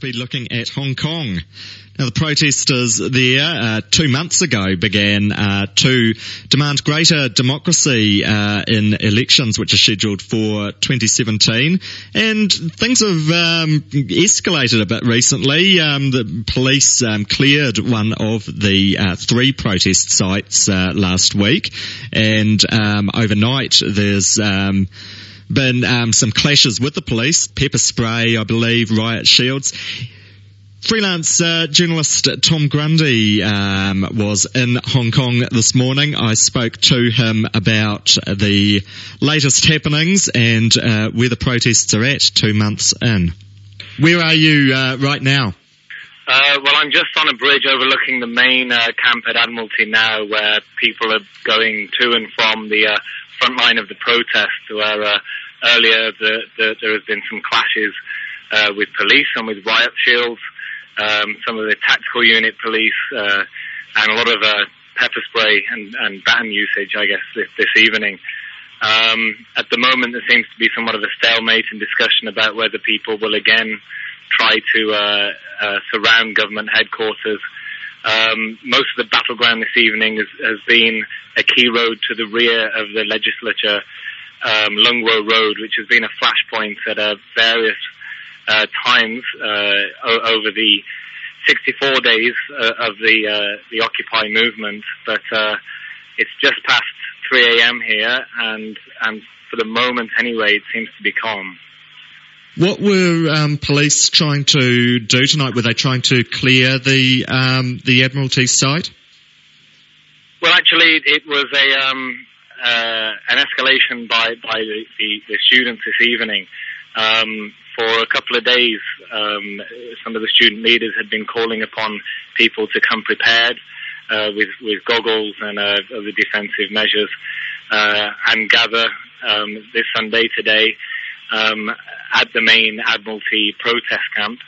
Be looking at Hong Kong. Now, the protesters there 2 months ago began to demand greater democracy in elections which are scheduled for 2017, and things have escalated a bit recently. The police cleared one of the 3 protest sites last week, and overnight there's been some clashes with the police, pepper spray, I believe, riot shields. Freelance journalist Tom Grundy was in Hong Kong this morning. I spoke to him about the latest happenings and where the protests are at 2 months in. Where are you right now? Well, I'm just on a bridge overlooking the main camp at Admiralty now, where people are going to and from the front line of the protest, where earlier there has been some clashes with police and with riot shields. Some of the tactical unit police, and a lot of pepper spray and baton usage, I guess, this evening. At the moment, there seems to be somewhat of a stalemate in discussion about whether people will again try to surround government headquarters. Most of the battleground this evening has been a key road to the rear of the legislature, Lung Row Road, which has been a flashpoint at various times over the 64 days of the Occupy movement, but it's just past 3 a.m. here, and for the moment anyway, it seems to be calm. What were police trying to do tonight? Were they trying to clear the Admiralty site? Well, actually, it was an escalation by the students this evening. For a couple of days, some of the student leaders had been calling upon people to come prepared with goggles and other defensive measures and gather this Sunday today at the main Admiralty protest camp.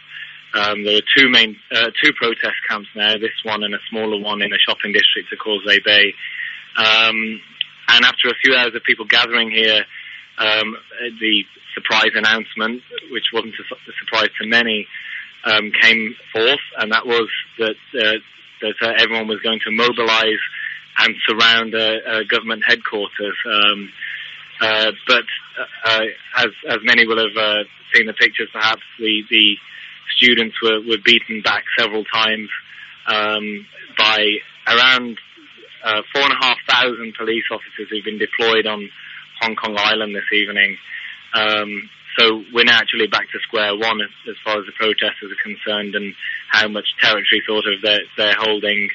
There are two protest camps now, this one and a smaller one in a shopping district at Causeway Bay. And after a few hours of people gathering here, the surprise announcement, which wasn't a surprise to many, came forth, and that was that everyone was going to mobilise and surround government headquarters. But as many will have seen the pictures, perhaps the students were beaten back several times by around 4,500 police officers who've been deployed on Hong Kong Island this evening. So we're now actually back to square one as far as the protesters are concerned, and how much territory sort of they're holding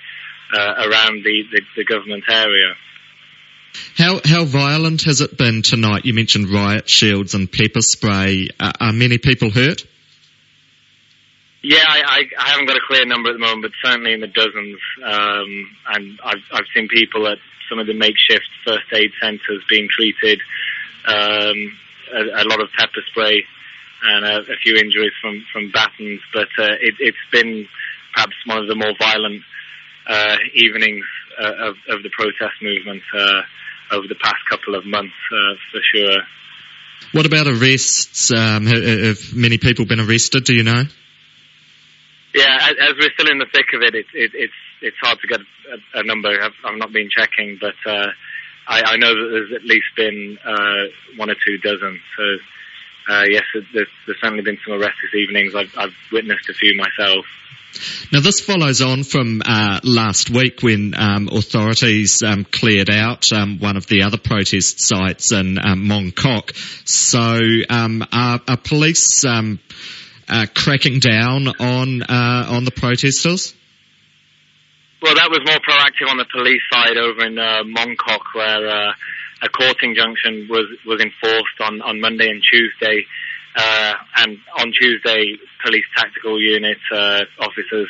around the government area. How violent has it been tonight? You mentioned riot shields and pepper spray. Are many people hurt? Yeah, I haven't got a clear number at the moment, but certainly in the dozens. And I've seen people at some of the makeshift first aid centres being treated. A lot of pepper spray and a few injuries from batons, but it's been perhaps one of the more violent evenings of the protest movement over the past couple of months, for sure. What about arrests? Have many people been arrested, do you know? Yeah, as we're still in the thick of it, it's hard to get a number. I've not been checking, but I know that there's at least been 1 or 2 dozen. So yes, there's certainly been some arrests this evening. I've witnessed a few myself. Now, this follows on from last week when authorities cleared out one of the other protest sites in Mong Kok. So are police cracking down on the protesters? Well, that was more proactive on the police side over in Mong Kok, where a court injunction was enforced on Monday and Tuesday. And on Tuesday, police tactical unit officers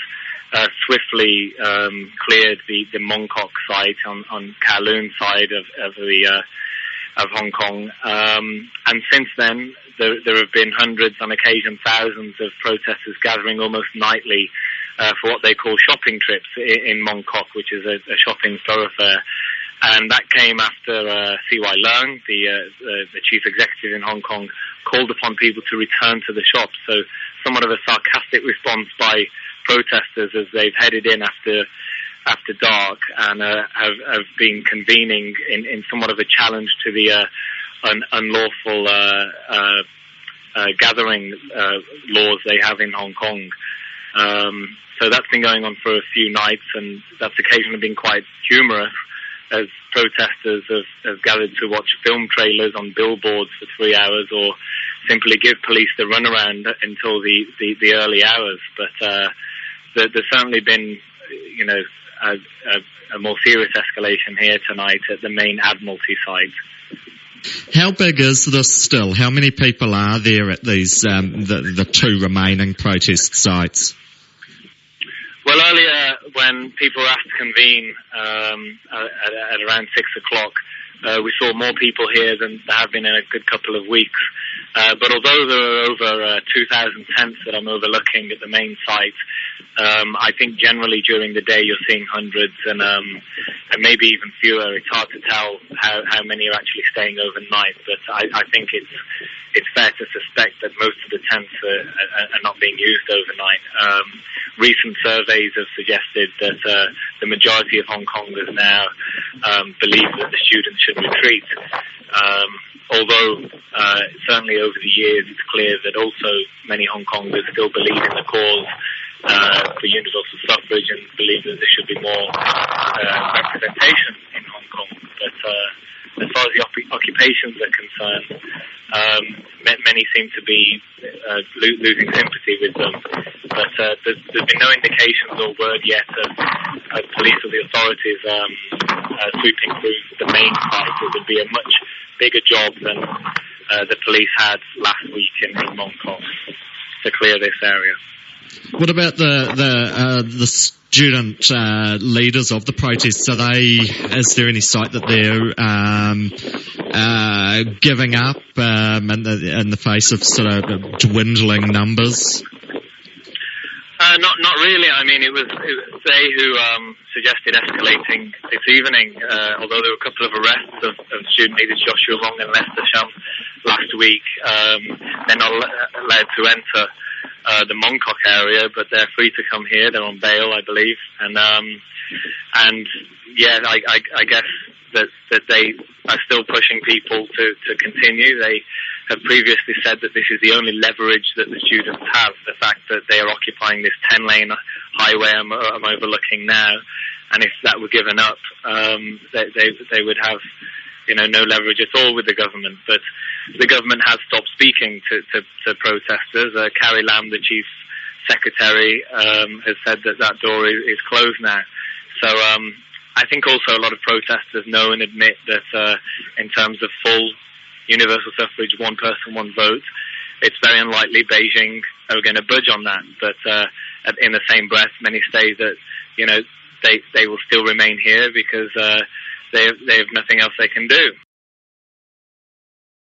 swiftly cleared the Mong Kok site on Kowloon side of Hong Kong. And since then, there have been hundreds, on occasion thousands, of protesters gathering almost nightly for what they call shopping trips in Mong Kok, which is a shopping thoroughfare. And that came after C.Y. Leung, the chief executive in Hong Kong, called upon people to return to the shops. So somewhat of a sarcastic response by protesters as they've headed in after dark and have been convening in somewhat of a challenge to the unlawful gathering laws they have in Hong Kong. So that's been going on for a few nights, and that's occasionally been quite humorous as protesters have gathered to watch film trailers on billboards for 3 hours, or simply give police the runaround until the early hours. But there's certainly been, a more serious escalation here tonight at the main Admiralty site. How big is this still? How many people are there at these the two remaining protest sites? Well, earlier when people were asked to convene at around 6 o'clock, we saw more people here than there have been in a good couple of weeks. But although there are over 2,000 tents that I'm overlooking at the main site, I think generally during the day you're seeing hundreds and maybe even fewer. It's hard to tell how many are actually staying overnight, but I think it's fair to suspect that most of the tents are not being used overnight. Recent surveys have suggested that the majority of Hong Kongers now believe that the students should retreat. Although certainly over the years it's clear that also many Hong Kongers still believe in the cause for universal suffrage and believe that there should be more representation in Hong Kong. But as far as the occupations are concerned, many seem to be losing sympathy with them. But there's been no indications or word yet of police or the authorities sweeping through the main site. It would be a much bigger job than the police had last week in Mong Kok to clear this area. What about the student leaders of the protests? Is there any sight that they're giving up in the face of sort of dwindling numbers? Not really. I mean, it was they who suggested escalating this evening, although there were a couple of arrests of student leaders Joshua Wong and Lester Shum last week. They're not allowed to enter the Mong Kok area, but they're free to come here. They're on bail, I believe. And yeah, I guess that they are still pushing people to continue. They have previously said that this is the only leverage that the students have, the fact that they are occupying this 10-lane highway I'm overlooking now, and if that were given up, they would have, no leverage at all with the government. But the government has stopped speaking to protesters. Carrie Lam, the chief secretary, has said that door is closed now. So I think also a lot of protesters know and admit that in terms of full universal suffrage, one person, one vote, it's very unlikely Beijing are going to budge on that. But in the same breath, many say that they will still remain here because they have nothing else they can do.